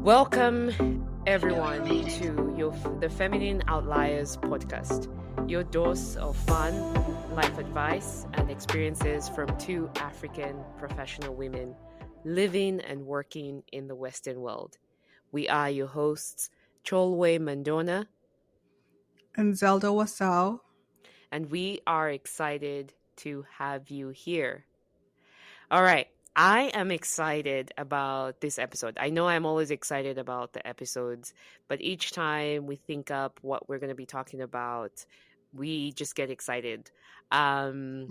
Welcome, everyone, to the Feminine Outliers podcast, your dose of fun, life advice, and experiences from two African professional women living and working in the Western world. We are your hosts, Cholwe Mandona, and Zelda Wasau. and we are excited to have you here. All right. I am excited about this episode. I know I'm always excited about the episodes, but each time we think up what we're going to be talking about, we just get excited. Um,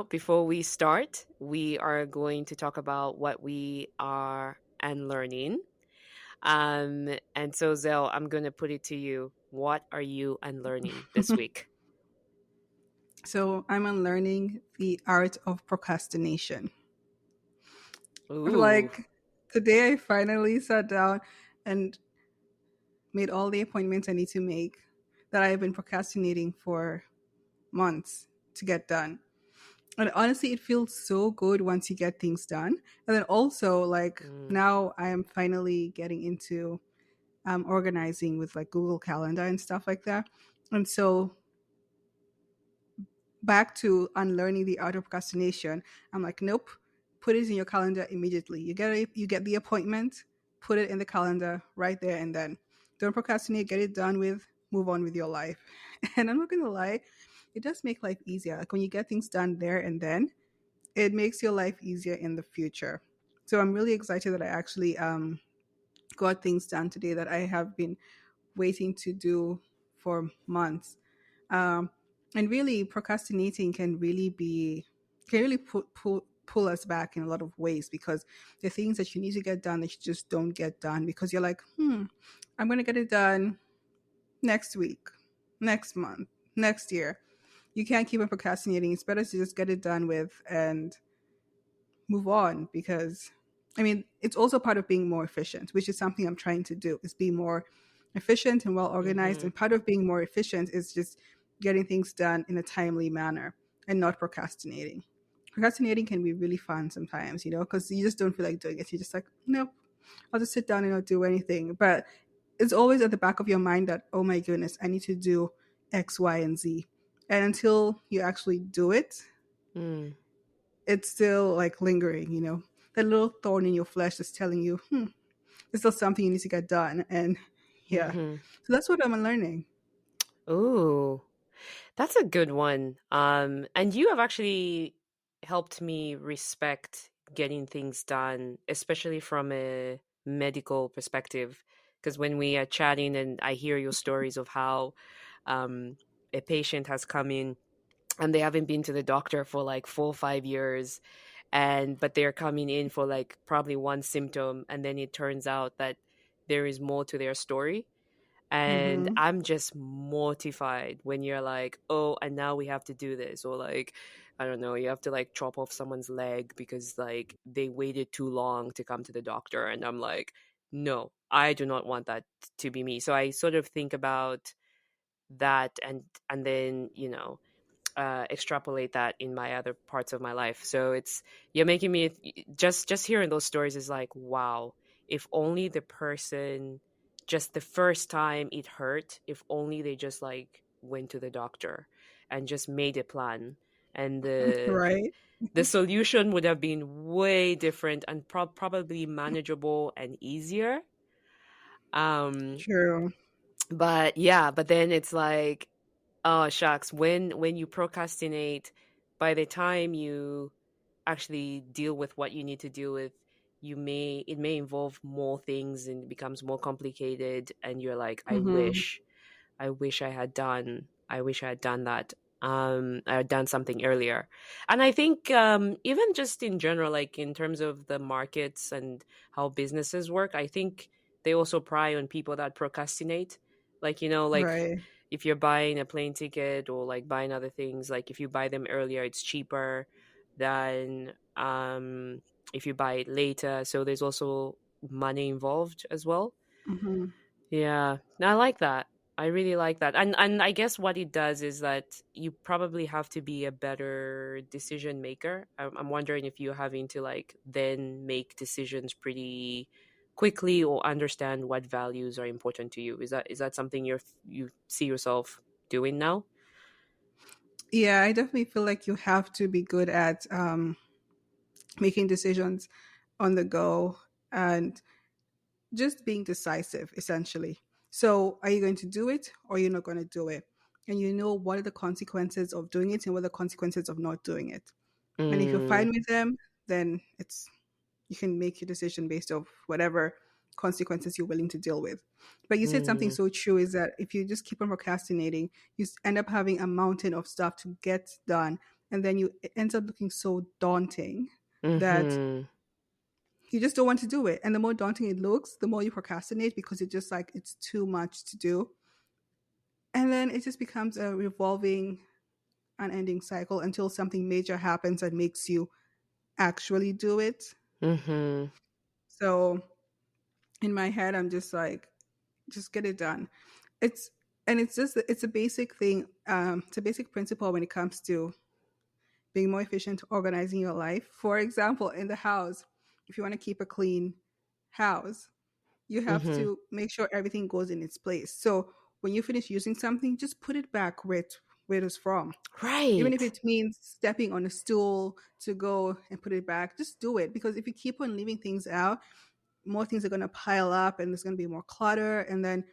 before we start, we are going to talk about what we are unlearning. And so, Zell, I'm going to put it to you. What are you unlearning this week? So I'm unlearning the art of procrastination. Ooh. Like today, I finally sat down and made all the appointments I need to make that I've been procrastinating for months to get done. And honestly, it feels so good once you get things done. And then also, like Mm. now, I am finally getting into organizing with like Google Calendar and stuff like that. And so back to unlearning the art of procrastination, I'm like, nope, put it in your calendar immediately. You get the appointment, put it in the calendar right there and then. Don't procrastinate, get it done with, move on with your life. And I'm not gonna lie, it does make life easier. Like when you get things done there and then, it makes your life easier in the future. So I'm really excited that I actually got things done today that I have been waiting to do for months. Um, and really, procrastinating can really pull us back in a lot of ways because the things that you need to get done that you just don't get done because you're like, I'm going to get it done next week, next month, next year. You can't keep on procrastinating. It's better to just get it done with and move on because I mean, it's also part of being more efficient, which is something I'm trying to do, is be more efficient and well organized. Mm-hmm. And part of being more efficient is just getting things done in a timely manner and not procrastinating. Procrastinating can be really fun sometimes, because you just don't feel like doing it. You're just like, nope, I'll just sit down and not do anything. But it's always at the back of your mind that, oh my goodness, I need to do X, Y, and Z. And until you actually do it, Mm. it's still like lingering. That little thorn in your flesh is telling you, there's still something you need to get done. And yeah, Mm-hmm. so that's what I'm learning. Ooh, that's a good one. And you have actually helped me respect getting things done, especially from a medical perspective. Because when we are chatting and I hear your stories of how um, a patient has come in and they haven't been to the doctor for like 4 or 5 years, but they're coming in for like probably one symptom, and then it turns out that there is more to their story. And Mm-hmm. I'm just mortified when you're like, oh, and now we have to do this, or like, I don't know, you have to like chop off someone's leg because like they waited too long to come to the doctor. And I'm like, no, I do not want that to be me. So I sort of think about that, and then extrapolate that in my other parts of my life. So you're making me just hearing those stories is like, wow, if only the person, just the first time it hurt, if only they just like went to the doctor and just made a plan, and Right. the solution would have been way different and probably manageable and easier. um True. but yeah, but then it's like, oh shucks, when you procrastinate, by the time you actually deal with what you need to deal with, it may involve more things and it becomes more complicated, and you're like, Mm-hmm. I wish I had done that. I had done something earlier. And I think even just in general, like in terms of the markets and how businesses work, I think they also pry on people that procrastinate. Like, like Right. if you're buying a plane ticket or like buying other things, like if you buy them earlier, it's cheaper than if you buy it later. So there's also money involved as well. Mm-hmm. Yeah, I like that. I really like that. And I guess what it does is that you probably have to be a better decision maker. I'm wondering if you're having to like then make decisions pretty quickly or understand what values are important to you. Is that something you see yourself doing now? Yeah, I definitely feel like you have to be good at making decisions on the go and just being decisive, essentially. So, are you going to do it or you're not going to do it? And you know what are the consequences of doing it and what are the consequences of not doing it. And if you're Mm, fine with them, then it's you can make your decision based off whatever consequences you're willing to deal with. But you said something mm, so true is that if you just keep on procrastinating, end up having a mountain of stuff to get done, and then it ends up looking so daunting that mm-hmm, you just don't want to do it. And the more daunting it looks, the more you procrastinate because it's just like it's too much to do. And then it just becomes a revolving, unending cycle until something major happens that makes you actually do it. mm-hmm, So in my head, I'm just like, just get it done. It's and it's just it's a basic thing. It's a basic principle when it comes to being more efficient, organizing your life. For example, in the house, if you want to keep a clean house, you have mm-hmm. to make sure everything goes in its place. So when you finish using something, just put it back where it was from. Even if Right. it means stepping on a stool to go and put it back, just do it. Because if you keep on leaving things out, more things are going to pile up and there's going to be more clutter. And then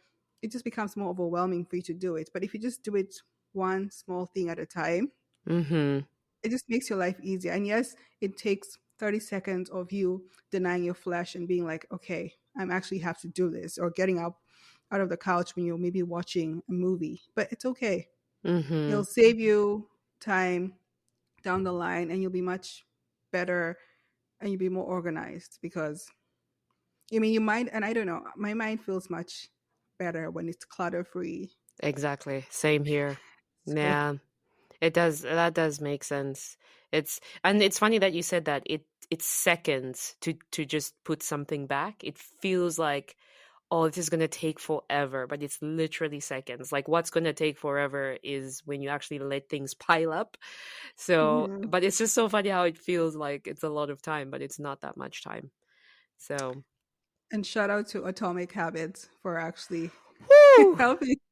it just becomes more overwhelming for you to do it. But if you just do it one small thing at a time, Mm-hmm. it just makes your life easier. And yes, it takes 30 seconds of you denying your flesh and being like, okay, I'm actually have to do this, or getting up out of the couch when you're maybe watching a movie. But it's okay. Mm-hmm. It'll save you time down the line and you'll be much better and you'll be more organized because I mean your mind and I don't know, my mind feels much better when it's clutter free. Exactly. Same here. So Yeah. It does. That does make sense. It's funny that you said that it's seconds to just put something back. It feels like, oh, this is gonna take forever, but it's literally seconds. Like what's gonna take forever is when you actually let things pile up. So, mhm. but it's just so funny how it feels like it's a lot of time, but it's not that much time. So, And shout out to Atomic Habits for actually whoo!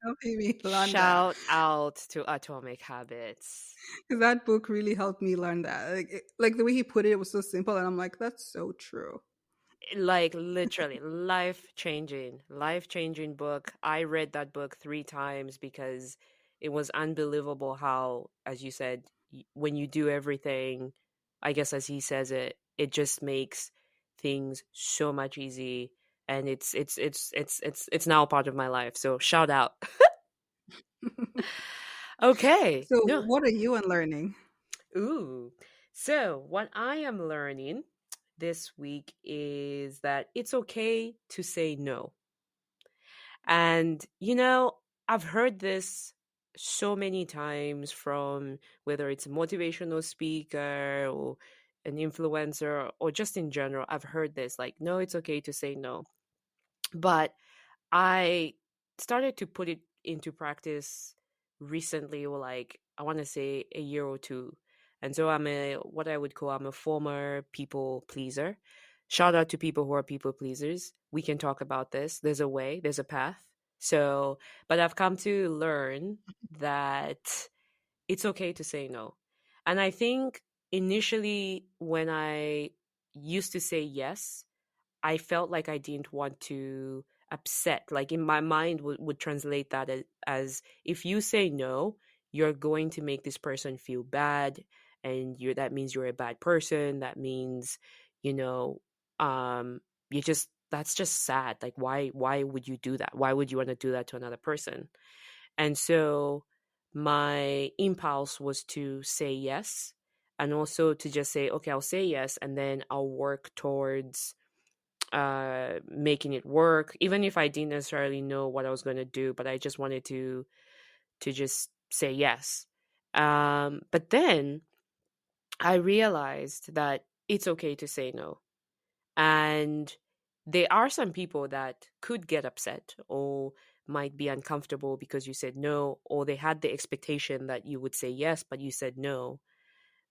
helping me learn that. Shout out to Atomic Habits. Because that book really helped me learn that. Like the way he put it, it was so simple, and I'm like, that's so true. Like literally life changing book. I read that book 3 times because it was unbelievable how, as you said, when you do everything, I guess as he says it just makes things so much easy, and it's now a part of my life, so shout out. Okay, So, no. what are you unlearning? Ooh. So, what I am learning this week is that it's okay to say no. And, I've heard this so many times from whether it's a motivational speaker or an influencer or just in general. I've heard this like, no, it's okay to say no. But I started to put it into practice recently, or like I want to say a year or two. And so I'm a former people pleaser. Shout out to people who are people pleasers. We can talk about this. There's a way, there's a path. So, but I've come to learn that it's okay to say no. And I think initially when I used to say yes, I felt like I didn't want to upset. Like in my mind would translate that as if you say no, you're going to make this person feel bad, and that means you're a bad person. That means, you know, um you just that's just sad. Like why would you do that? Why would you want to do that to another person? And so my impulse was to say yes, and also to just say, okay, I'll say yes, and then I'll work towards making it work, even if I didn't necessarily know what I was going to do, but I just wanted to just say yes. But then I realized that it's okay to say no. And there are some people that could get upset or might be uncomfortable because you said no, or they had the expectation that you would say yes, but you said no.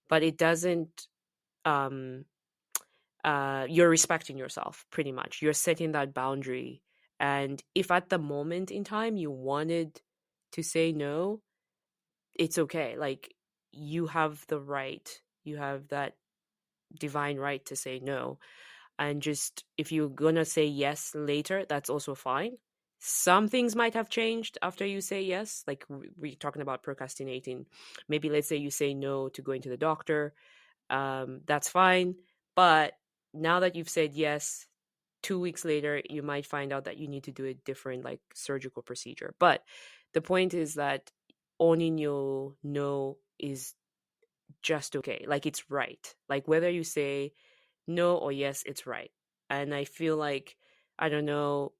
But it doesn't, um, you're respecting yourself pretty much. You're setting that boundary. And if at the moment in time you wanted to say no, it's okay. Like, you have the right, you have that divine right to say no. And just, if you're gonna say yes later, that's also fine. Some things might have changed after you say yes. Like, we're talking about procrastinating. Maybe let's say you say no to going to the doctor. That's fine. But now that you've said yes, 2 weeks later, you might find out that you need to do a different, like, surgical procedure. But the point is that owning your no is just okay. Like, it's right. Like, whether you say no or yes, it's right. And I feel like, I don't know,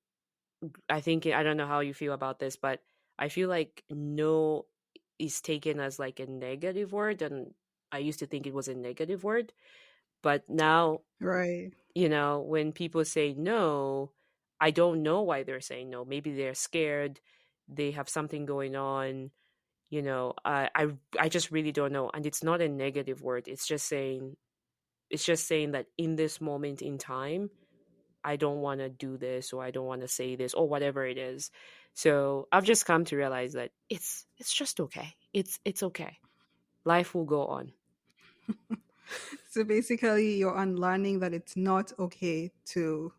I don't know how you feel about this, but I feel like no is taken as like a negative word. And I used to think it was a negative word. But now, Right. when people say no, I don't know why they're saying no. Maybe they're scared, they have something going on. I just really don't know. And it's not a negative word. It's just saying that in this moment in time, I don't want to do this, or I don't want to say this, or whatever it is. So I've just come to realize that it's just okay. It's okay. Life will go on. So basically, you're unlearning that it's not okay to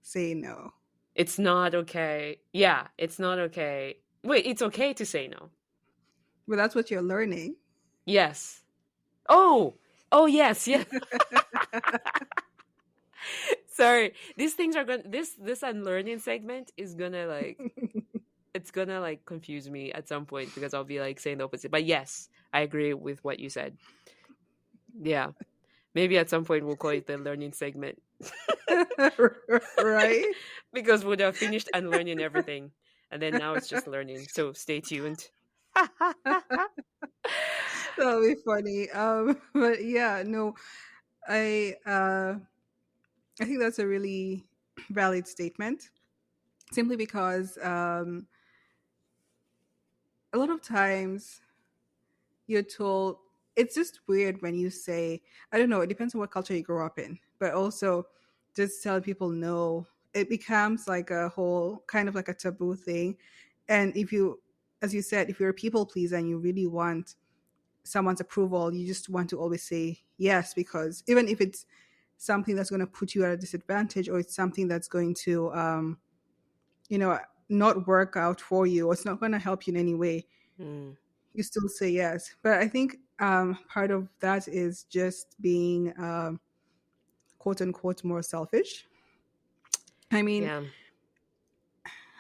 say no. It's not okay. Yeah, it's not okay. Wait, it's okay to say no. But that's what you're learning. Yes. Oh, oh yes, yes. Sorry. These things are going this unlearning segment is gonna, like, it's gonna, like, confuse me at some point, because I'll be like saying the opposite. But yes, I agree with what you said. Yeah. Maybe at some point we'll call it the learning segment. Right? Because we'd have finished unlearning everything. And then now it's just learning. So stay tuned. That'll be funny. But yeah, no, I think that's a really valid statement. Simply because a lot of times you're told, it's just weird when you say, I don't know, it depends on what culture you grow up in, but also just tell people no, it becomes like a whole kind of like a taboo thing. And if you, as you said, if you're a people pleaser and you really want someone's approval, you just want to always say yes, because even if it's something that's going to put you at a disadvantage, or it's something that's going to you know not work out for you, or it's not going to help you in any way, Mm, you still say yes. But I think part of that is just being quote unquote more selfish. I mean, yeah.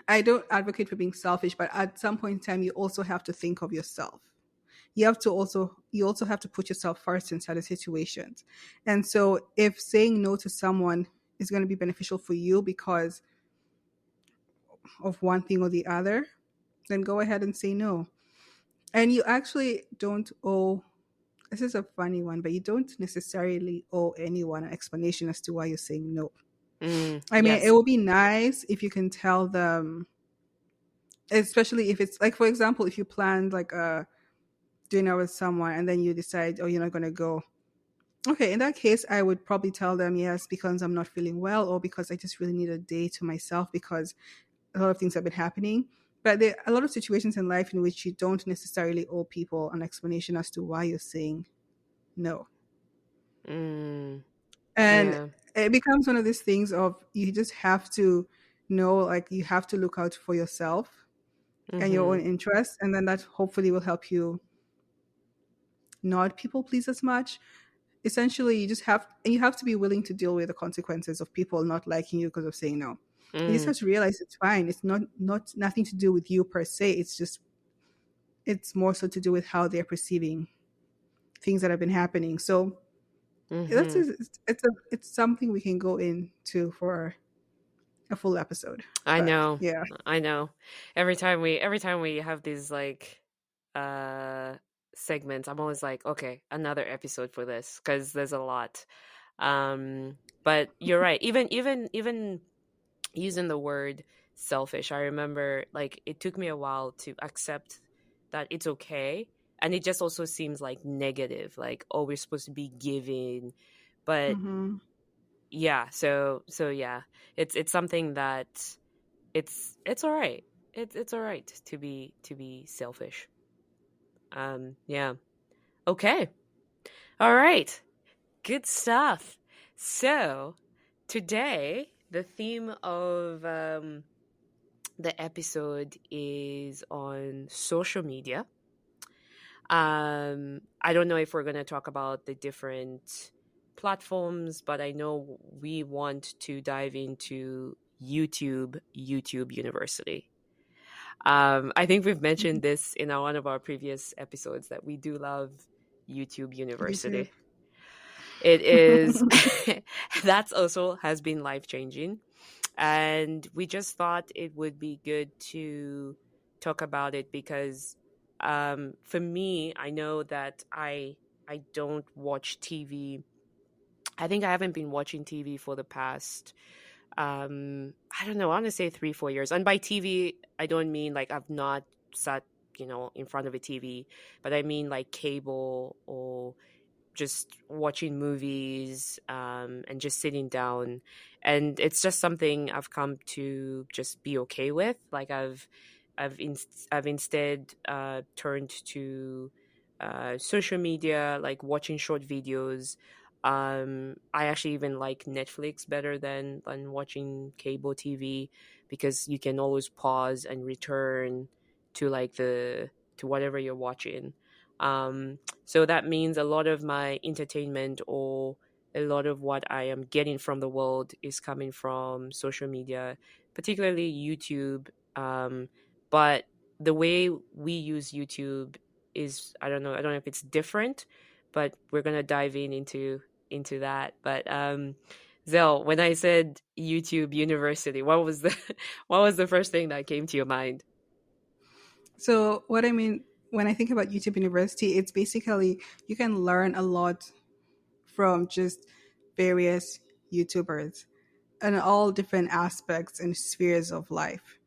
I don't advocate for being selfish, but at some point in time, you also have to think of yourself. You also have to put yourself first in certain situations. And so if saying no to someone is going to be beneficial for you because of one thing or the other, then go ahead and say no. And you actually don't owe, this is a funny one, but you don't necessarily owe anyone an explanation as to why you're saying no. I mean, it Yes. would be nice if you can tell them, especially if it's like, for example, if you planned like a dinner with someone and then you decide, oh, you're not going to go. Okay, in that case, I would probably tell them yes, because I'm not feeling well, or because I just really need a day to myself because a lot of things have been happening. But there are a lot of situations in life in which you don't necessarily owe people an explanation as to why you're saying no. Mm, And yeah. it becomes one of these things of you just have to know, like, you have to look out for yourself and your own Mm-hmm. interests. And then that hopefully will help you not people please as much. Essentially, you have to be willing to deal with the consequences of people not liking you because of saying no. You just Mm, have to realize it's fine. It's not nothing to do with you per se. It's more so to do with how they're perceiving things that have been happening. So that's mm-hmm. it's something we can go into for a full episode. I But know. yeah. I know. Every time we have these, like, uh segments, I'm always like, okay, another episode for this, because there's a lot. But you're right. Even using the word selfish, I remember like it took me a while to accept that it's okay. And it just also seems like negative, like, oh, we're supposed to be giving. But Hmm. yeah, so yeah, it's something that it's all right. It's all right to be selfish. Yeah. Okay. All right. Good stuff. So, today the theme of the episode is on social media. I don't know if we're going to talk about the different platforms, but I know we want to dive into YouTube University. I think we've mentioned this in one of our previous episodes that we do love YouTube YouTube. University. It is that's also has been life changing, and we just thought it would be good to talk about it because for me, I know that I don't watch TV. I think I haven't been watching TV for the past I don't know, I want to say 3 4 years. And by TV I don't mean like I've not sat, in front of a TV, but I mean like cable or just watching movies, and just sitting down. And it's just something I've come to just be okay with. Like I've instead turned to social media, like watching short videos. I actually even like Netflix better than watching cable TV, because you can always pause and return to like the to whatever you're watching. So that means a lot of my entertainment, or a lot of what I am getting from the world, is coming from social media, particularly YouTube. But the way we use YouTube is, I don't know if it's different, but we're gonna dive into that. But Zell, when I said YouTube University, what was the what was the first thing that came to your mind? So, what I mean when I think about YouTube University, it's basically you can learn a lot from just various YouTubers and all different aspects and spheres of life.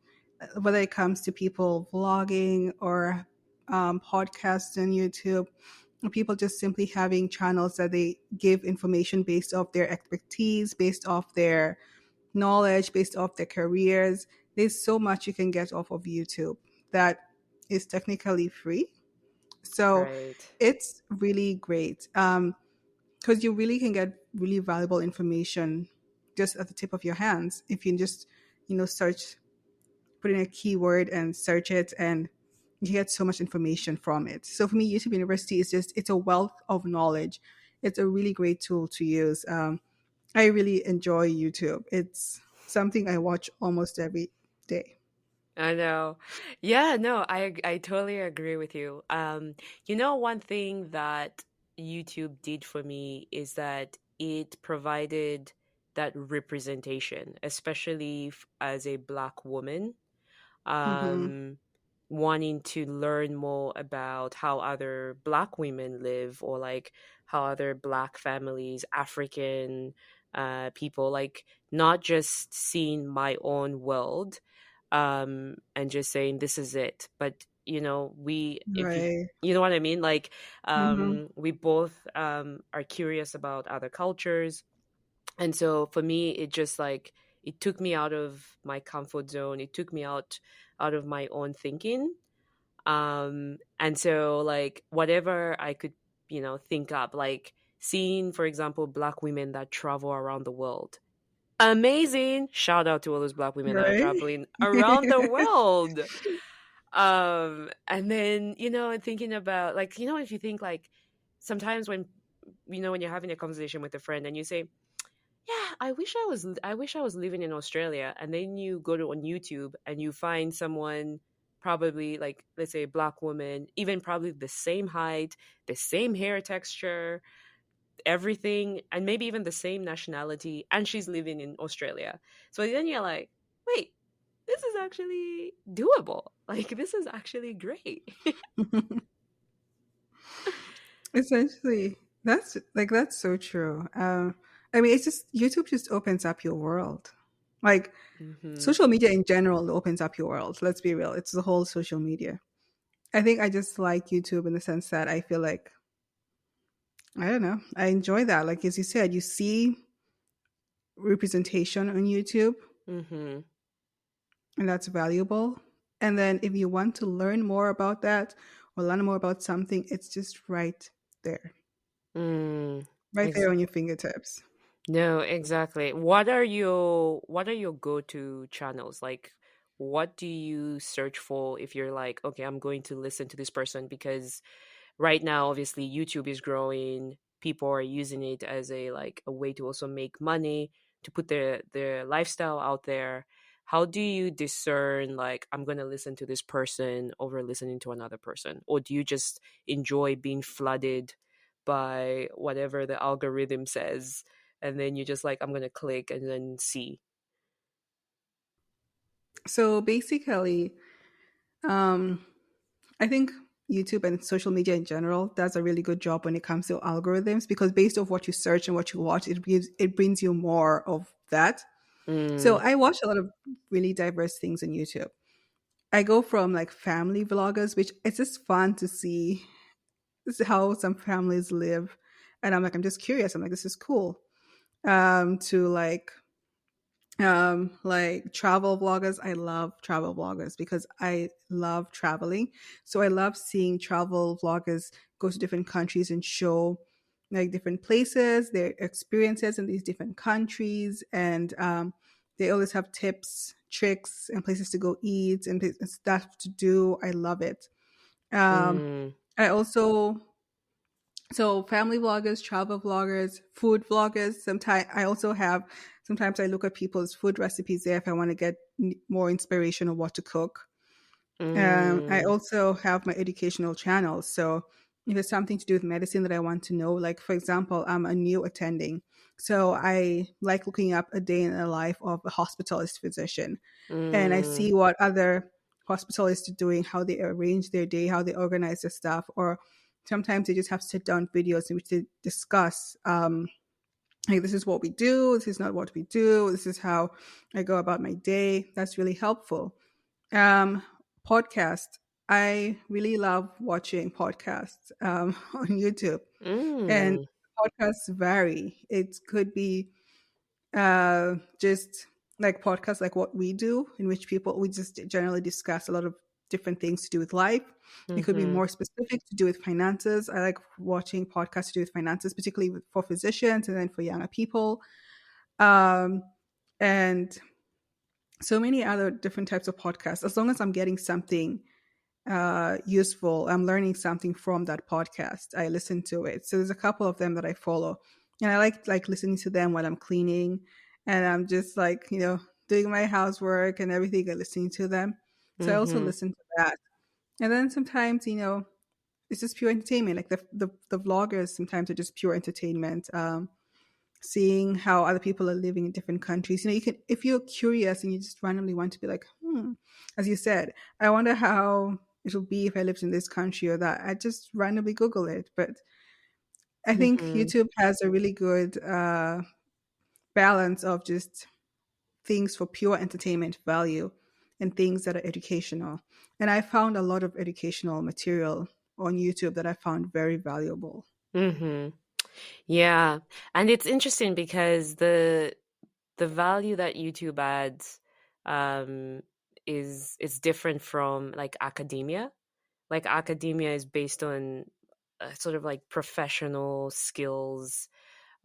Whether it comes to people vlogging or podcasts on YouTube, or people just simply having channels that they give information based off their expertise, based off their knowledge, based off their careers. There's so much you can get off of YouTube that is technically free. So Right. it's really great because you really can get really valuable information just at the tip of your hands if you just, search, put in a keyword and search it, and you get so much information from it. So for me, YouTube University is just, it's a wealth of knowledge. It's a really great tool to use. I really enjoy YouTube. It's something I watch almost every day. I know. Yeah, no, I totally agree with you. One thing that YouTube did for me is that it provided that representation, especially as a Black woman, Hmm. um, wanting to learn more about how other Black women live, or like how other Black families, African people, like not just seeing my own world, and just saying this is it. But we if Right. you know what I mean, like Hmm. we both are curious about other cultures. And so for me, it just like it took me out of my comfort zone. It took me out of my own thinking. And so like whatever I could, think up, like seeing, for example, Black women that travel around the world. Amazing. Shout out to all those Black women that are Right. traveling around the world. And then, thinking about like, if you think like sometimes when when you're having a conversation with a friend and you say, yeah, I wish I was living in Australia. And then you go to on YouTube and you find someone, probably like, let's say a Black woman, even probably the same height, the same hair texture, everything, and maybe even the same nationality, and she's living in Australia. So then you're like, wait, this is actually doable. Like this is actually great. Essentially, that's so true. I mean, it's just YouTube just opens up your world. Like Mm-hmm. Social media in general opens up your world. Let's be real. It's the whole social media. I think I just like YouTube in the sense that I feel like, I don't know, I enjoy that. Like, as you said, you see representation on YouTube, Mm-hmm. and that's valuable. And then if you want to learn more about that or learn more about something, it's just there, Mm. right there Ex- on your fingertips. no, exactly. What are your go-to channels? Like, what do you search for if you're like, okay, I'm going to listen to this person because right now obviously YouTube is growing, people are using it as a like a way to also make money, to put their lifestyle out there. How do you discern like I'm going to listen to this person over listening to another person, or do you just enjoy being flooded by whatever the algorithm says, and then you just like I'm going to click and then see? So basically, um, I think YouTube and social media in general does a really good job when it comes to algorithms, because based off what you search and what you watch, it brings you more of that. So Mm, I watch a lot of really diverse things on YouTube. I go from like family vloggers, which it's just fun to see how some families live, and I'm just curious. I'm like, this is cool. To like travel vloggers. I love travel vloggers because I love traveling. So I love seeing travel vloggers go to different countries and show like different places, their experiences in these different countries, and they always have tips, tricks, and places to go eat and stuff to do. I love it. um mm, I also, so family vloggers, travel vloggers, food vloggers. Sometimes I look at people's food recipes there if I want to get more inspiration on what to cook. I mm, also have my educational channels. So if it's something to do with medicine that I want to know, like for example, I'm a new attending. So I like looking up a day in the life of a hospitalist physician, and I mm, see what other hospitalists are doing, how they arrange their day, how they organize their stuff, or sometimes they just have sit down videos in which they discuss, like, this is what we do, this is not what we do, this is how I go about my day. That's really helpful. Um, Podcast. I really love watching podcasts on YouTube, and mm, podcasts vary. It could be just like podcasts like what we do, in which people we just generally discuss a lot of different things to do with life. It could be mm-hmm, more specific to do with finances. I like watching podcasts to do with finances, particularly for physicians and then for younger people. Um, and so many other different types of podcasts. As long as I'm getting something useful, I'm learning something from that podcast, I listen to it. So there's a couple of them that I follow, and I like listening to them while I'm cleaning, and I'm just like, doing my housework and everything and listening to them. So I also mm-hmm. listen to that. And then sometimes, it's just pure entertainment. Like the vloggers sometimes are just pure entertainment. Seeing how other people are living in different countries. You can, if you're curious and you just randomly want to be like, as you said, I wonder how it'll be if I lived in this country or that. I just randomly Google it. But I think Mm-hmm. YouTube has a really good balance of just things for pure entertainment value and things that are educational. And I found a lot of educational material on YouTube that I found very valuable. Mm-hmm. Yeah. And it's interesting because the value that YouTube adds um is different from like academia. Like academia is based on sort of like professional skills,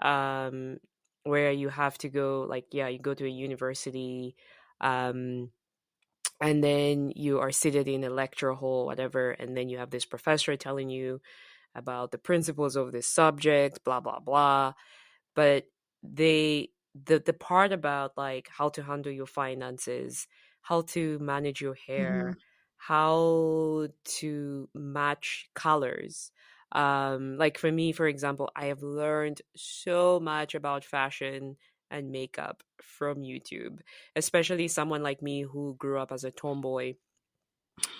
um where you have to go like yeah, you go to a university, um and then you are seated in a lecture hall, whatever, and then you have this professor telling you about the principles of this subject, blah blah blah. But the part about like how to handle your finances, how to manage your Hmm. hair, how to match colors, like for me, for example, I have learned so much about fashion and makeup from YouTube, especially someone like me who grew up as a tomboy.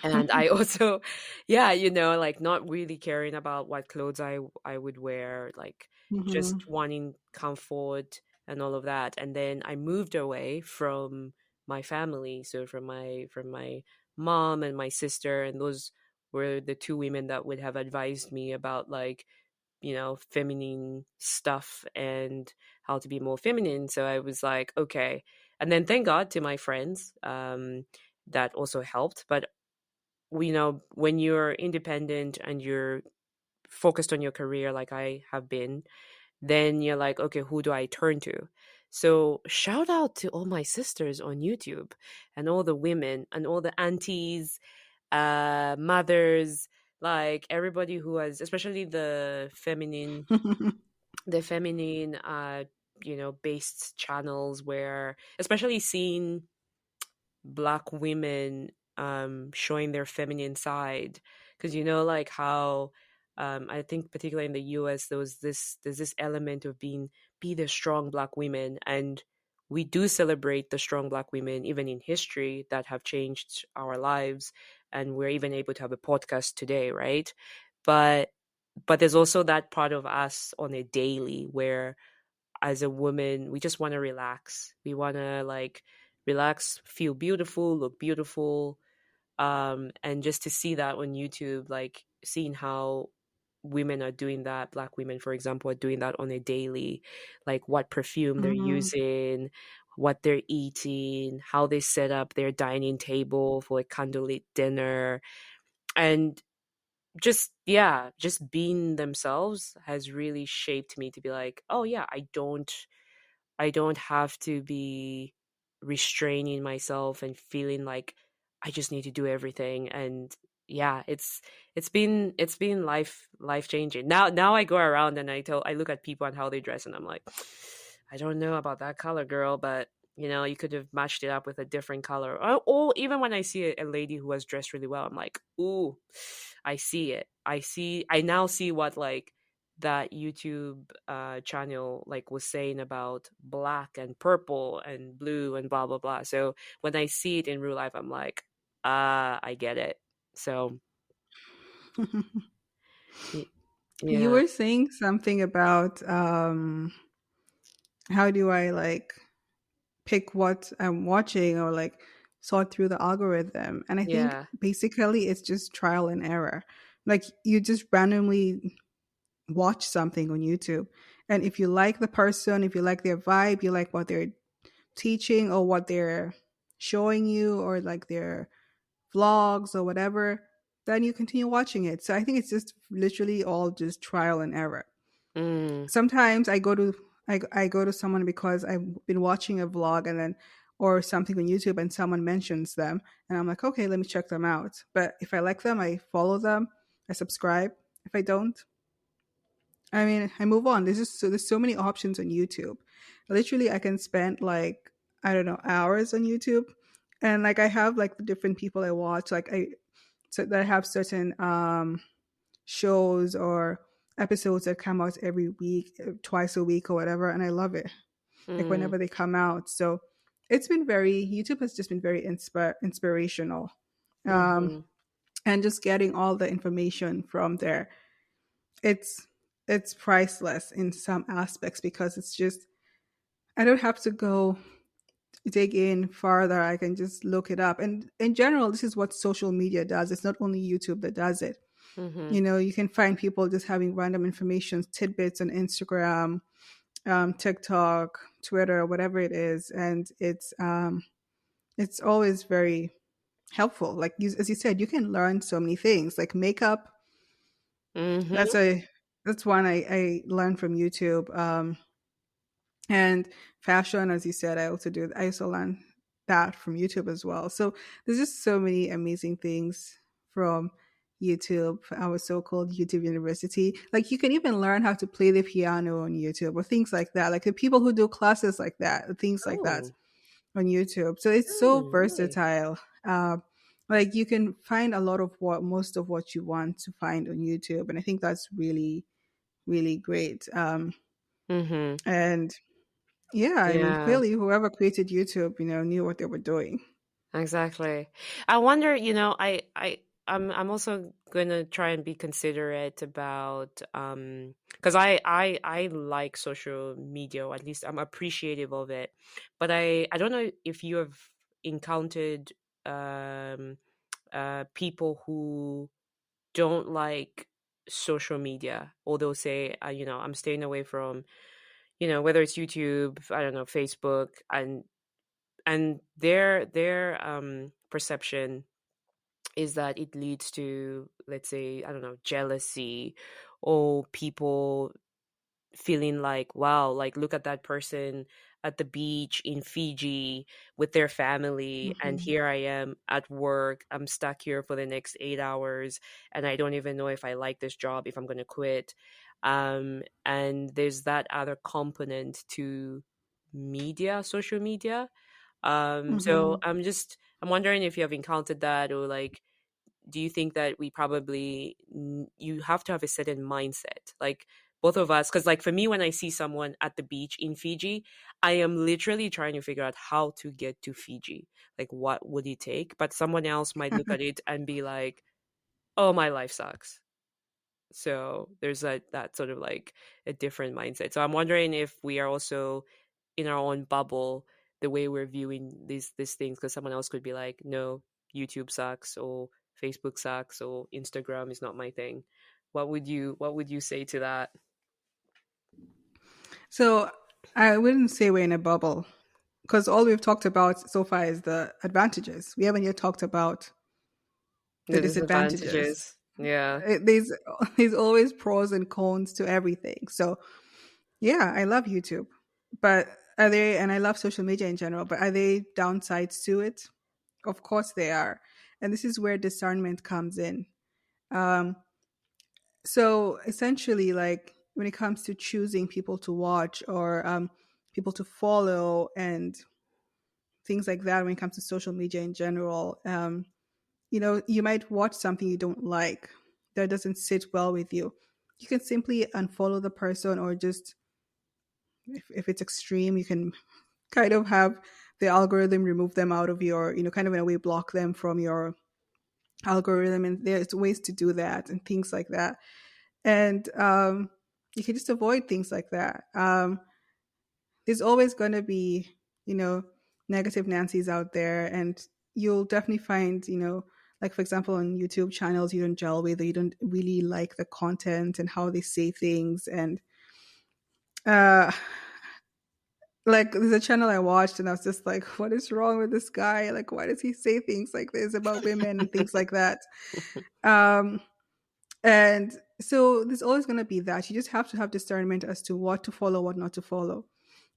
And I also, yeah, like not really caring about what clothes I would wear, like just Hmm. wanting comfort and all of that. And then I moved away from my family. So from my mom and my sister, and those were the two women that would have advised me about, like, feminine stuff and how to be more feminine. So I was like, okay. And then thank God to my friends, that also helped. But when you're independent and you're focused on your career, like I have been, then you're like, okay, who do I turn to? So shout out to all my sisters on YouTube, and all the women and all the aunties, mothers, like everybody who has, especially the feminine based channels, where especially seeing black women showing their feminine side, because like how, I think particularly in the US, there's this element of be the strong black women, and we do celebrate the strong black women even in history that have changed our lives, and we're even able to have a podcast today, right? But there's also that part of us on a daily where, as a woman, we just want to relax. We want to, like, relax, feel beautiful, look beautiful. And just to see that on YouTube, like seeing how women are doing that, black women, for example, are doing that on a daily, like what perfume they're Mhm. using, what they're eating, how they set up their dining table for a candlelit dinner. And just, yeah, just being themselves has really shaped me to be like, oh yeah, I don't have to be restraining myself and feeling like I just need to do everything. And yeah, it's been life changing. Now I go around and I look at people and how they dress, and I'm like, I don't know about that color, girl, but you could have matched it up with a different color. Or even when I see a lady who has dressed really well, I'm like, ooh, I see it. I now see what, like, that YouTube channel, like, was saying about black and purple and blue and blah blah blah. So when I see it in real life, I'm like, I get it. So y- You yeah, were saying something about how do I like pick what I'm watching or like sort through the algorithm. And I think yeah. basically it's just trial and error. Like you just randomly watch something on YouTube. And if you like the person, if you like their vibe, you like what they're teaching or what they're showing you or like their vlogs or whatever, then you continue watching it. So I think it's just literally all just trial and error. Mm, Sometimes I go to someone because I've been watching a vlog and then or something on YouTube and someone mentions them and I'm like, okay, let me check them out. But if I like them, I follow them, I subscribe. If I don't, I mean, I move on. There's so many options on YouTube. Literally, I can spend like I don't know hours on YouTube, and like I have like the different people I watch. Like so that I have certain shows or episodes that come out every week, twice a week or whatever, and I love it. Like mm, whenever they come out. So it's been very YouTube has just been very inspirational, um, mm-hmm, and just getting all the information from there. It's it's priceless in some aspects because it's just I don't have to go dig in farther. I can just look it up. And in general, this is what social media does. It's not only YouTube that does it. mm-hmm, You know, you can find people just having random information, tidbits on Instagram, TikTok, Twitter, whatever it is, and it's always very helpful. Like as you said, you can learn so many things, like makeup. mm-hmm, That's a that's one I learned from YouTube. And fashion, as you said, I also learned that from YouTube as well. So there's just so many amazing things from YouTube, our so-called YouTube University. Like you can even learn how to play the piano on YouTube or things like that. Like the people who do classes like that, things like that oh, on YouTube. So it's so really, versatile. Like you can find a lot of what most of what you want to find on YouTube, and I think that's really really great. mm-hmm, And yeah, I mean, yeah. clearly whoever created YouTube, knew what they were doing. Exactly. I wonder, I'm also gonna try and be considerate about, because I like social media, or at least I'm appreciative of it. But I don't know if you have encountered um, people who don't like social media, or they'll say, I'm staying away from, whether it's YouTube, I don't know, Facebook, and their perception is that it leads to, let's say, I don't know, jealousy, or people feeling like, wow, like, look at that person at the beach in Fiji with their family, and Hmm. here I am at work. I'm stuck here for the next 8 hours, and I don't even know if I like this job, if I'm going to quit. And there's that other component to media, social media. So Hmm. I'm wondering if you have encountered that, or like, do you think that you have to have a certain mindset, like both of us? Because like for me, when I see someone at the beach in Fiji, I am literally trying to figure out how to get to Fiji, like what would it take. But someone else might look at it and be like, oh, my life sucks. So there's that sort of like a different mindset. So I'm wondering if we are also in our own bubble, the way we're viewing these things, because someone else could be like, no, YouTube sucks, or Facebook sucks, or Instagram is not my thing. What would you say to that? So I wouldn't say we're in a bubble because all we've talked about so far is the advantages. We haven't yet talked about the The disadvantages. disadvantages. Yeah. There's always pros and cons to everything. So yeah, I love YouTube, but are they? And I love social media in general, but are they downsides to it? Of course they are, and this is where discernment comes in. Um, so essentially, like when it comes to choosing people to watch or people to follow and things like that, when it comes to social media in general, you might watch something you don't like that doesn't sit well with you. You can simply unfollow the person, or just if it's extreme, you can kind of have the algorithm remove them out of your, kind of in a way block them from your algorithm. And there's ways to do that and things like that. And you can just avoid things like that. There's always going to be, you know, negative Nancy's out there, and you'll definitely find, like for example, on YouTube channels you don't gel with, or you don't really like the content and how they say things. And uh, like there's a channel I watched, and I was just like, what is wrong with this guy? Like, why does he say things like this about women and things like that? Um, and so there's always going to be that. You just have to have discernment as to what to follow, what not to follow.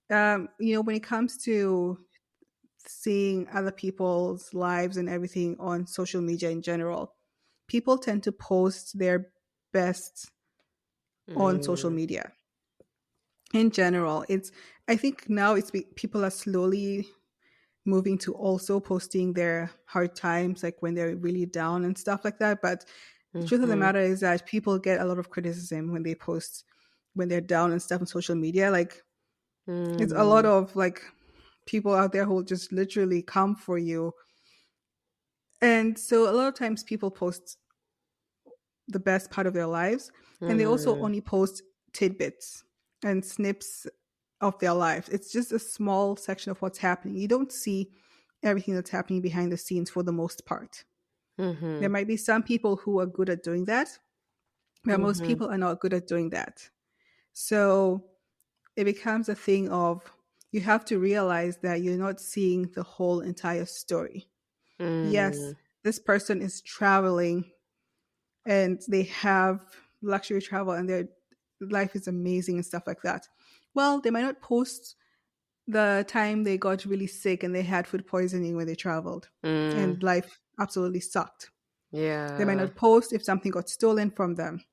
When it comes to seeing other people's lives and everything on social media in general, people tend to post their best on social Mm, media in general. I think now people are slowly moving to also posting their hard times, like when they're really down and stuff like that. But the truth of the mm-hmm, matter is that people get a lot of criticism when they post when they're down and stuff on social media. Like it's a lot mm, of like people out there who will just literally come for you. And so a lot of times people post the best part of their lives, and they also mm, only post tidbits and snips of their lives. It's just a small section of what's happening. You don't see everything that's happening behind the scenes for the most part. There mm-hmm, might be some people who are good at doing that, but most mm-hmm, people are not good at doing that. So it becomes a thing of you have to realize that you're not seeing the whole entire story. Yes, mm, this person is traveling and they have luxury travel and their life is amazing and stuff like that. Well, they might not post the time they got really sick and they had food poisoning when they traveled mm, and life absolutely sucked. They might yeah, not post if something got stolen from them.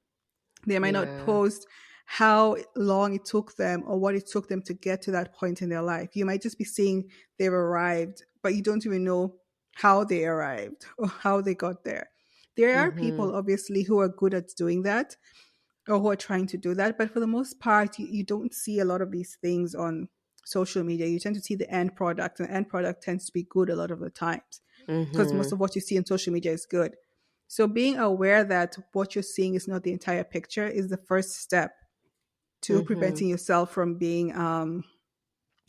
They might not yeah, post how long it took them or what it took them to get to that point in their life. You might just be seeing they've arrived, but you don't even know how they arrived or how they got there. There are mm-hmm, people, obviously, who are good at doing that or who are trying to do that. But for the most part, you don't see a lot of these things on social media. You tend to see the end product, and the end product tends to be good a lot of the times because most mm-hmm, of what you see on social media is good. So being aware that what you're seeing is not the entire picture is the first step to mm-hmm, preventing yourself from being,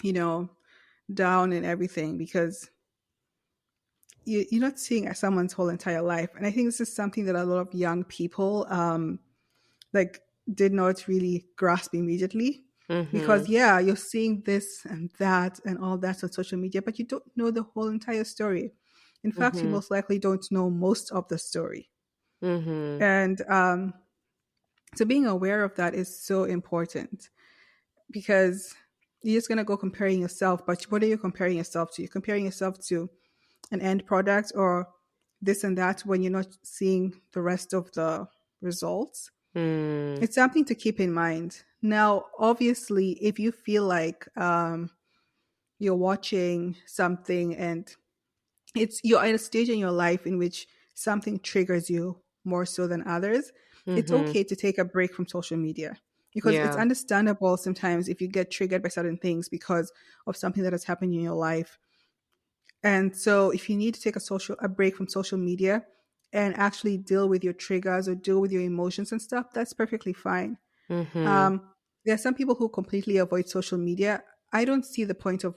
you know, down and everything. Because you're not seeing someone's whole entire life. And I think this is something that a lot of young people like did not really grasp immediately. Mhm. Because yeah, you're seeing this and that and all that on social media, but you don't know the whole entire story. In fact, you Mhm. most likely don't know most of the story. Mhm. And so being aware of that is so important, because you're just going to go comparing yourself. But what are you comparing yourself to? You're comparing yourself to an end product or this and that when you're not seeing the rest of the results. Mm. It's something to keep in mind. Now, obviously, if you feel like you're watching something and you're at a stage in your life in which something triggers you more so than others, it's Mhm. okay to take a break from social media, because it's Yeah. understandable sometimes if you get triggered by certain things because of something that has happened in your life. And so if you need to take a break from social media and actually deal with your triggers or deal with your emotions and stuff, that's perfectly fine. Mhm. um, there are some people who completely avoid social media. I don't see the point of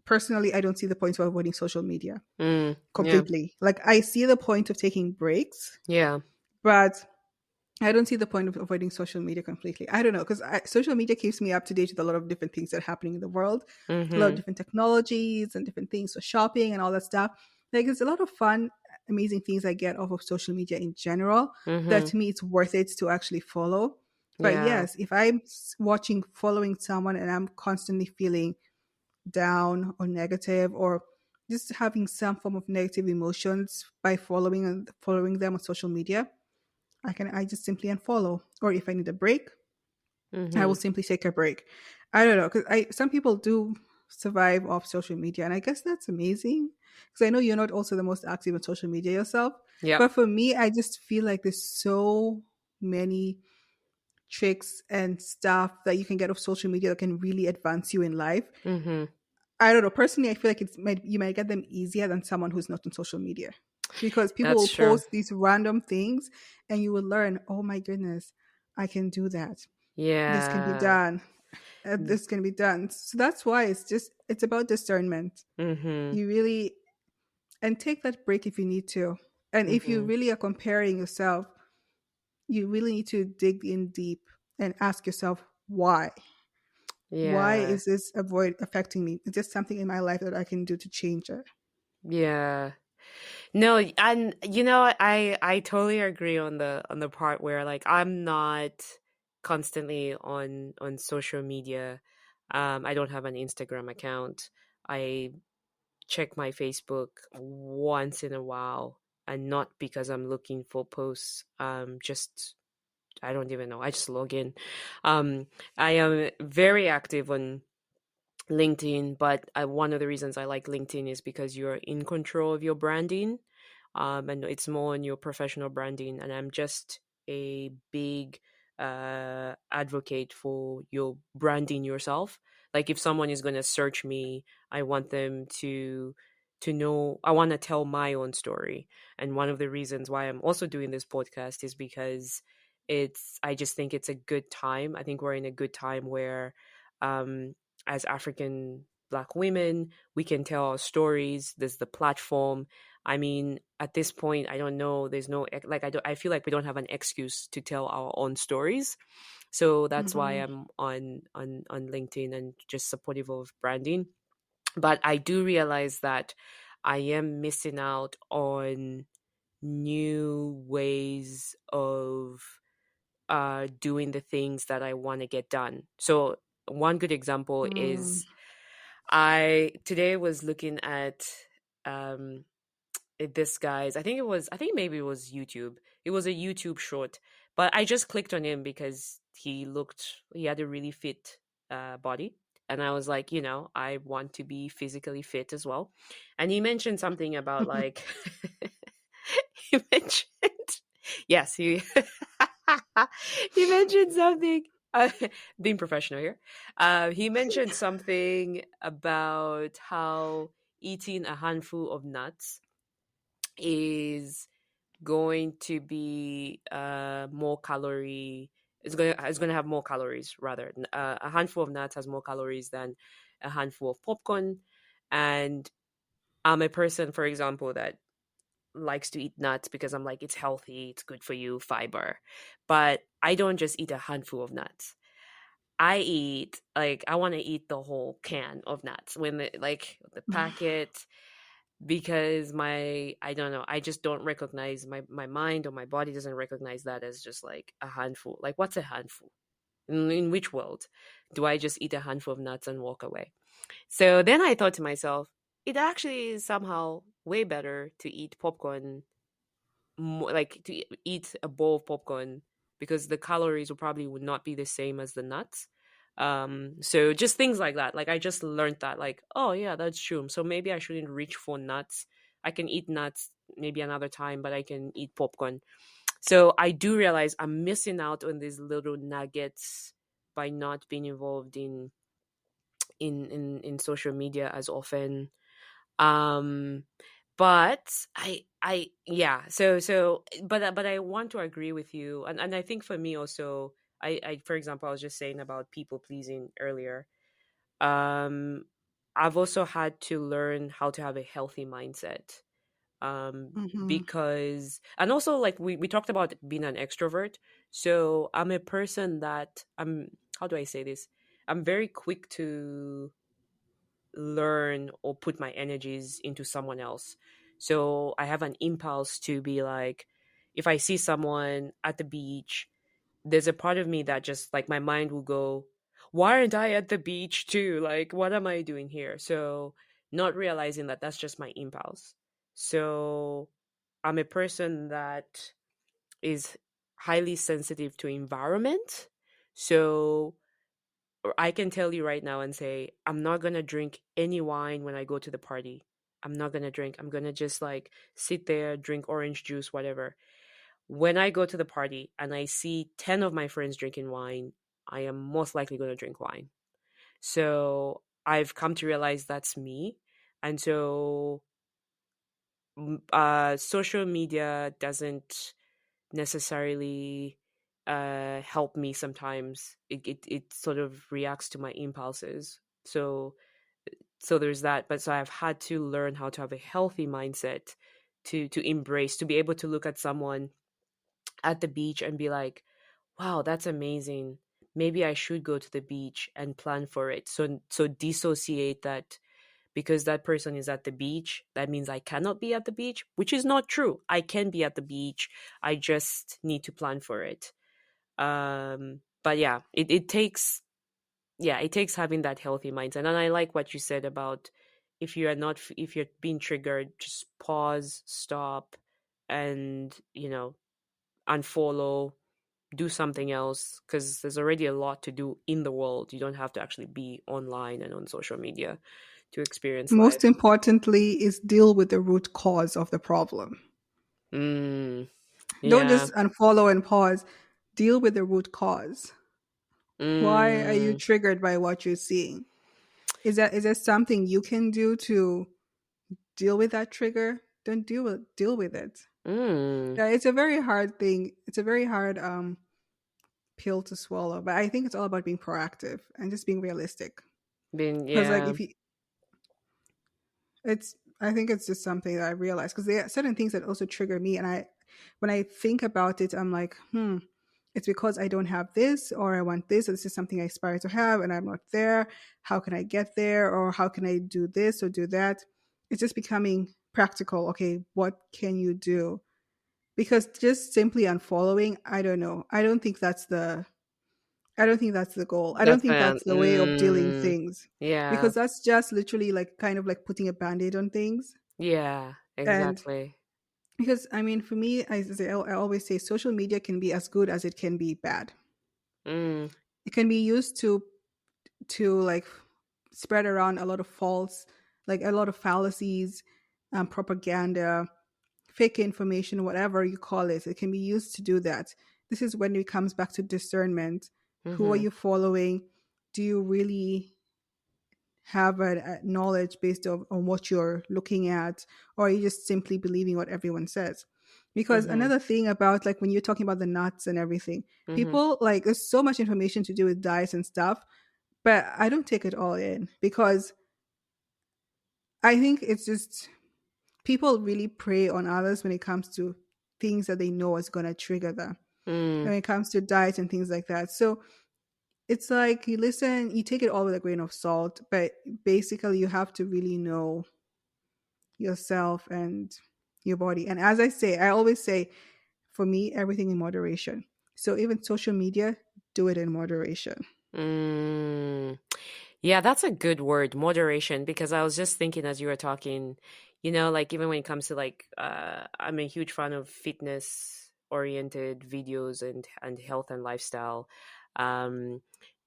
Personally, I don't see the point of avoiding social media Mm. Yeah. completely. Like, I see the point of taking breaks, Yeah. but I don't see the point of avoiding social media completely. I don't know, because social media keeps me up to date with a lot of different things that are happening in the world, a lot of Mhm. different technologies and different things for shopping and all that stuff. Like, there's a lot of fun, amazing things I get off of social media in general that Mhm. to me it's worth it to actually follow. But Yeah. yes, if I'm following someone and I'm constantly feeling down or negative, or just having some form of negative emotions by following them on social media, I just simply unfollow. Or if I need a break, I will Mhm. simply take a break. I don't know, because I some people do survive off social media, and I guess that's amazing. Because I know you're not also the most active on social media yourself, Yep. but for me, I just feel like there's so many tricks and stuff that you can get off social media that can really advance you in life. Mhm. I don't know. Personally, I feel like you might get them easier than someone who's not on social media, because people will That's true. post these random things, and you will learn. Oh my goodness, I can do that. This can be Yeah. done. This can be done. So that's why it's about discernment. Mhm. You really and take that break if you need to. And if you Mhm. really are comparing yourself, you really need to dig in deep and ask yourself why. Why Yeah. is this avoid affecting me? Is there something in my life that I can do to change it? Yeah. No, and you know, I totally agree on the part where like I'm not constantly on social media. I don't have an Instagram account. I check my Facebook once in a while, and not because I'm looking for posts. Just I don't even know. I just log in. Um, I am very active on LinkedIn, but one of the reasons I like LinkedIn is because you're in control of your branding, and it's more on your professional branding. And I'm just a big advocate for your branding yourself. Like if someone is going to search me, I want them to know. I want to tell my own story, and one of the reasons why I'm also doing this podcast is because I just think it's a good time. I think we're in a good time where um as African Black women, we can tell our stories. There's the platform. I mean, at this point, I don't know. There's no like I don't. I feel like we don't have an excuse to tell our own stories. So that's why Hmm. I'm on LinkedIn and just supportive of branding. But I do realize that I am missing out on new ways of doing the things that I want to get done. So one good example Mm. is I today was looking at um this guy's I think maybe it was YouTube. It was a YouTube short, but I just clicked on him because he had a really fit body, and I was like, you know, I want to be physically fit as well. And he mentioned something about like he mentioned yes, he he mentioned something being professional here. He mentioned something about how eating a handful of nuts is going to be more calorie. It's going to have more calories rather. A handful of nuts has more calories than a handful of popcorn, and I'm a person, for example, that likes to eat nuts because I'm like, it's healthy, it's good for you, fiber. But I don't just eat a handful of nuts. I eat like I want to eat the whole can of nuts when like the packet, because my I don't know, I just don't recognize my mind or my body doesn't recognize that as just like a handful. Like what's a handful? In which world do I just eat a handful of nuts and walk away? So then I thought to myself, it actually is somehow way better to eat popcorn, more, like to eat a bowl of popcorn, because the calories will probably would not be the same as the nuts. So just things like that. Like I just learned that, like, oh yeah, that's true. So maybe I shouldn't reach for nuts. I can eat nuts maybe another time, but I can eat popcorn. So I do realize I'm missing out on these little nuggets by not being involved in social media as often. um but I yeah, but I want to agree with you, and I think for me also, I for example, I was just saying about people pleasing earlier. um I've also had to learn how to have a healthy mindset, um Hmm. because, and also like we talked about being an extrovert. So I'm a person that I'm, how do I say this, I'm very quick to learn or put my energies into someone else. So I have an impulse to be like, if I see someone at the beach, there's a part of me that just like my mind will go, why aren't I at the beach too? Like, what am I doing here? So, not realizing that that's just my impulse. So, I'm a person that is highly sensitive to environment. So, or I can tell you right now and say, I'm not going to drink any wine when I go to the party. I'm not going to drink. I'm going to just like sit there, drink orange juice, whatever. When I go to the party and I see 10 of my friends drinking wine, I am most likely going to drink wine. So I've come to realize that's me. And so social media doesn't necessarily help me sometimes. It sort of reacts to my impulses. So there's that. But so I've had to learn how to have a healthy mindset, to embrace, to be able to look at someone at the beach and be like, wow, that's amazing. Maybe I should go to the beach and plan for it. So dissociate that, because that person is at the beach, that means I cannot be at the beach, which is not true. I can be at the beach. I just need to plan for it. But yeah, it takes, yeah, it takes having that healthy mindset. And I like what you said about, if you are not, if you're being triggered, just pause, stop, and unfollow, do something else, because there's already a lot to do in the world. You don't have to actually be online and on social media to experience Most life. importantly is deal with the root cause of the problem. Mm, Don't yeah. just unfollow and pause. Deal with the root cause. Why are you Mm, triggered by what you're seeing? Is there something you can do to deal with that trigger? Then deal with it. mm. Yeah, it's a very hard thing. It's a very hard pill to swallow. But I think it's all about being proactive and just being realistic. Been, Because like yeah. if you, it's I think it's just something that I realized because there are certain things that also trigger me, and when I think about it, I'm like, it's because I don't have this or I want this. Or this is something I aspire to have, and I'm not there. How can I get there, or how can I do this or do that? It's just becoming practical. Okay, what can you do? Because just simply unfollowing, I don't know. I don't think that's the goal. I don't That's think that's the way of dealing things yeah. because that's just literally like kind of like putting a band-aid on things. Yeah, And exactly. because I mean, for me, I always say social media can be as good as it can be bad. Mm, It can be used to like spread around a lot of false, like a lot of fallacies, propaganda, fake information, whatever you call it. It can be used to do that. This is when it comes back to discernment. Who are mm-hmm, you following? Do you really have a knowledge based on what you're looking at, or are you just simply believing what everyone says? Because mm-hmm, another thing about like when you're talking about the nuts and everything, mm-hmm, people like there's so much information to do with diets and stuff, but I don't take it all in because I think it's just people really prey on others when it comes to things that they know is going to trigger them. Mm, When it comes to diet and things like that. So it's like you listen, you take it all with a grain of salt, but basically you have to really know yourself and your body. And as I say, I always say, for me, everything in moderation. So even social media, do it in moderation. mm. Yeah, that's a good word, moderation, because I was just thinking as you were talking, like even when it comes to like I'm a huge fan of fitness oriented videos and health and lifestyle. Um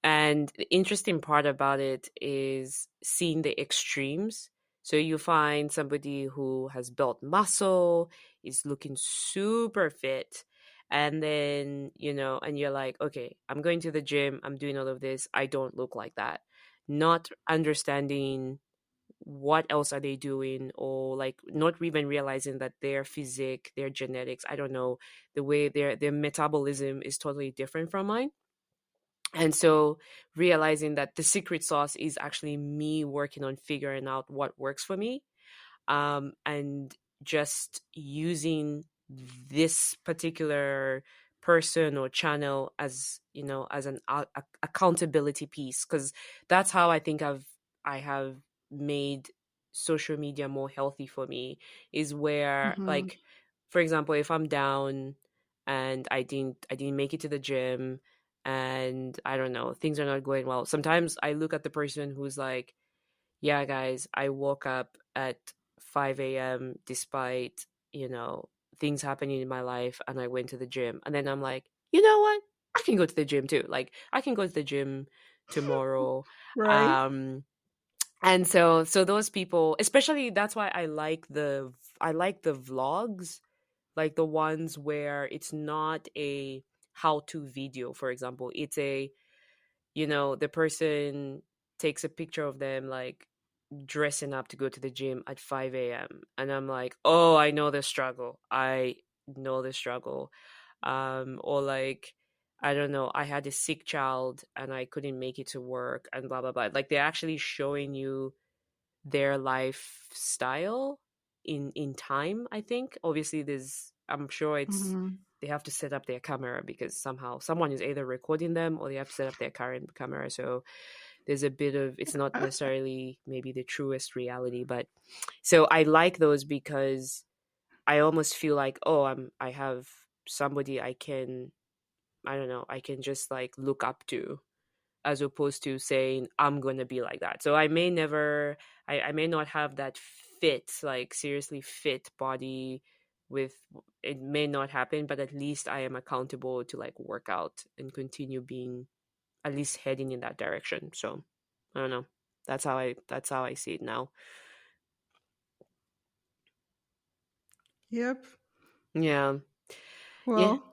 and the interesting part about it is seeing the extremes. So you find somebody who has built muscle, is looking super fit, and then, and you're like, okay, I'm going to the gym, I'm doing all of this, I don't look like that, not understanding what else are they doing, or like not even realizing that their physique, their genetics, I don't know, the way their metabolism is totally different from mine. And so realizing that the secret sauce is actually me working on figuring out what works for me, and just using this particular person or channel as, as an accountability piece, because that's how I think I have made social media more healthy for me, is where, Hmm. like, for example, if I'm down and I didn't make it to the gym, and I don't know, things are not going well, sometimes I look at the person who's like, yeah, guys, I woke up at 5 a.m. despite, things happening in my life, and I went to the gym. And then I'm like, you know what? I can go to the gym too. Like, I can go to the gym tomorrow. Right? Um, and so those people, especially, that's why I like the vlogs, like the ones where it's not a how-to video, for example. It's the person takes a picture of them like dressing up to go to the gym at 5 a.m. And I'm like, oh, I know the struggle. I know the struggle. Or like, I don't know, I had a sick child and I couldn't make it to work and blah, blah, blah. Like, they're actually showing you their lifestyle in time, I think. Obviously, I'm sure Hmm. they have to set up their camera because somehow someone is either recording them or they have to set up their current camera. So there's a bit of, it's not necessarily maybe the truest reality, but so I like those because I almost feel like, oh, I have somebody I don't know, I can just like look up to, as opposed to saying I'm going to be like that. So I may not have that fit, like seriously fit body, with it may not happen, but at least I am accountable to like work out and continue being, at least heading in that direction. So I don't know. That's how I see it now. Yep. Yeah. Yeah. Well,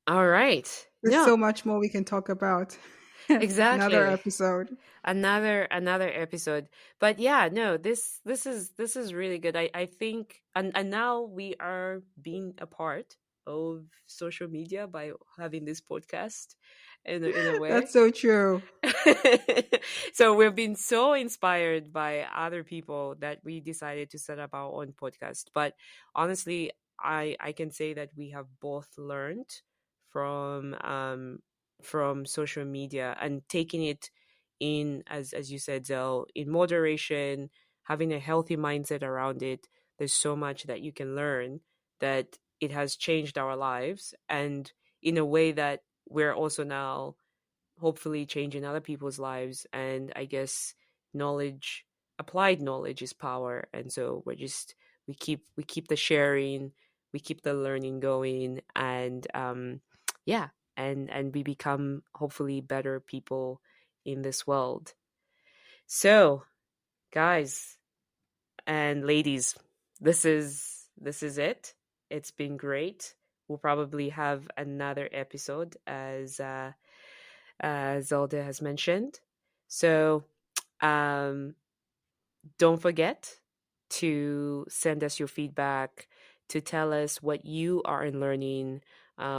All right. there's No, so much more we can talk about. Another exactly. episode. Another episode. But yeah, no, this is really good. I think, and now we are being a part of social media by having this podcast in a That's way. so true. So we've been so inspired by other people that we decided to set up our own podcast. But honestly, I can say that we have both learned from from social media and taking it in, as you said, Zell, in moderation, having a healthy mindset around it. There's so much that you can learn, that it has changed our lives, and in a way that we're also now hopefully changing other people's lives. And I guess knowledge, applied knowledge, is power. And so we keep the sharing, we keep the learning going, and yeah, and we become hopefully better people in this world. So, guys and ladies, this is it. It's been great. We'll probably have another episode, as Zolda has mentioned. So, um, don't forget to send us your feedback, to tell us what you are learning.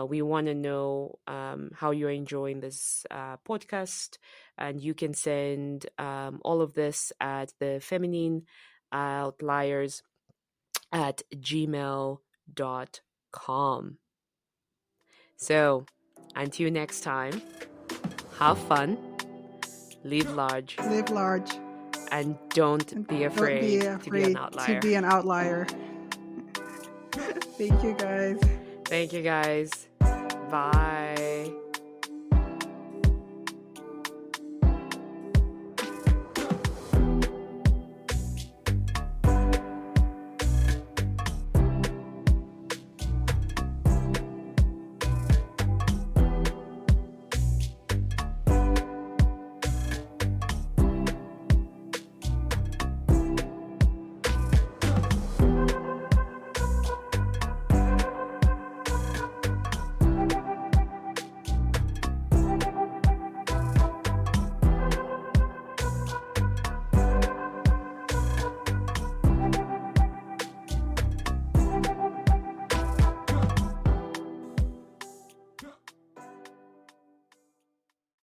We want to know how you're enjoying this podcast, and you can send all of this at the Feminine Outliers at gmail.com. So, until next time, have fun, live large, Live large. and don't And be don't be afraid to be an afraid to outlier. be an outlier. Thank you guys. Thank you guys. Bye.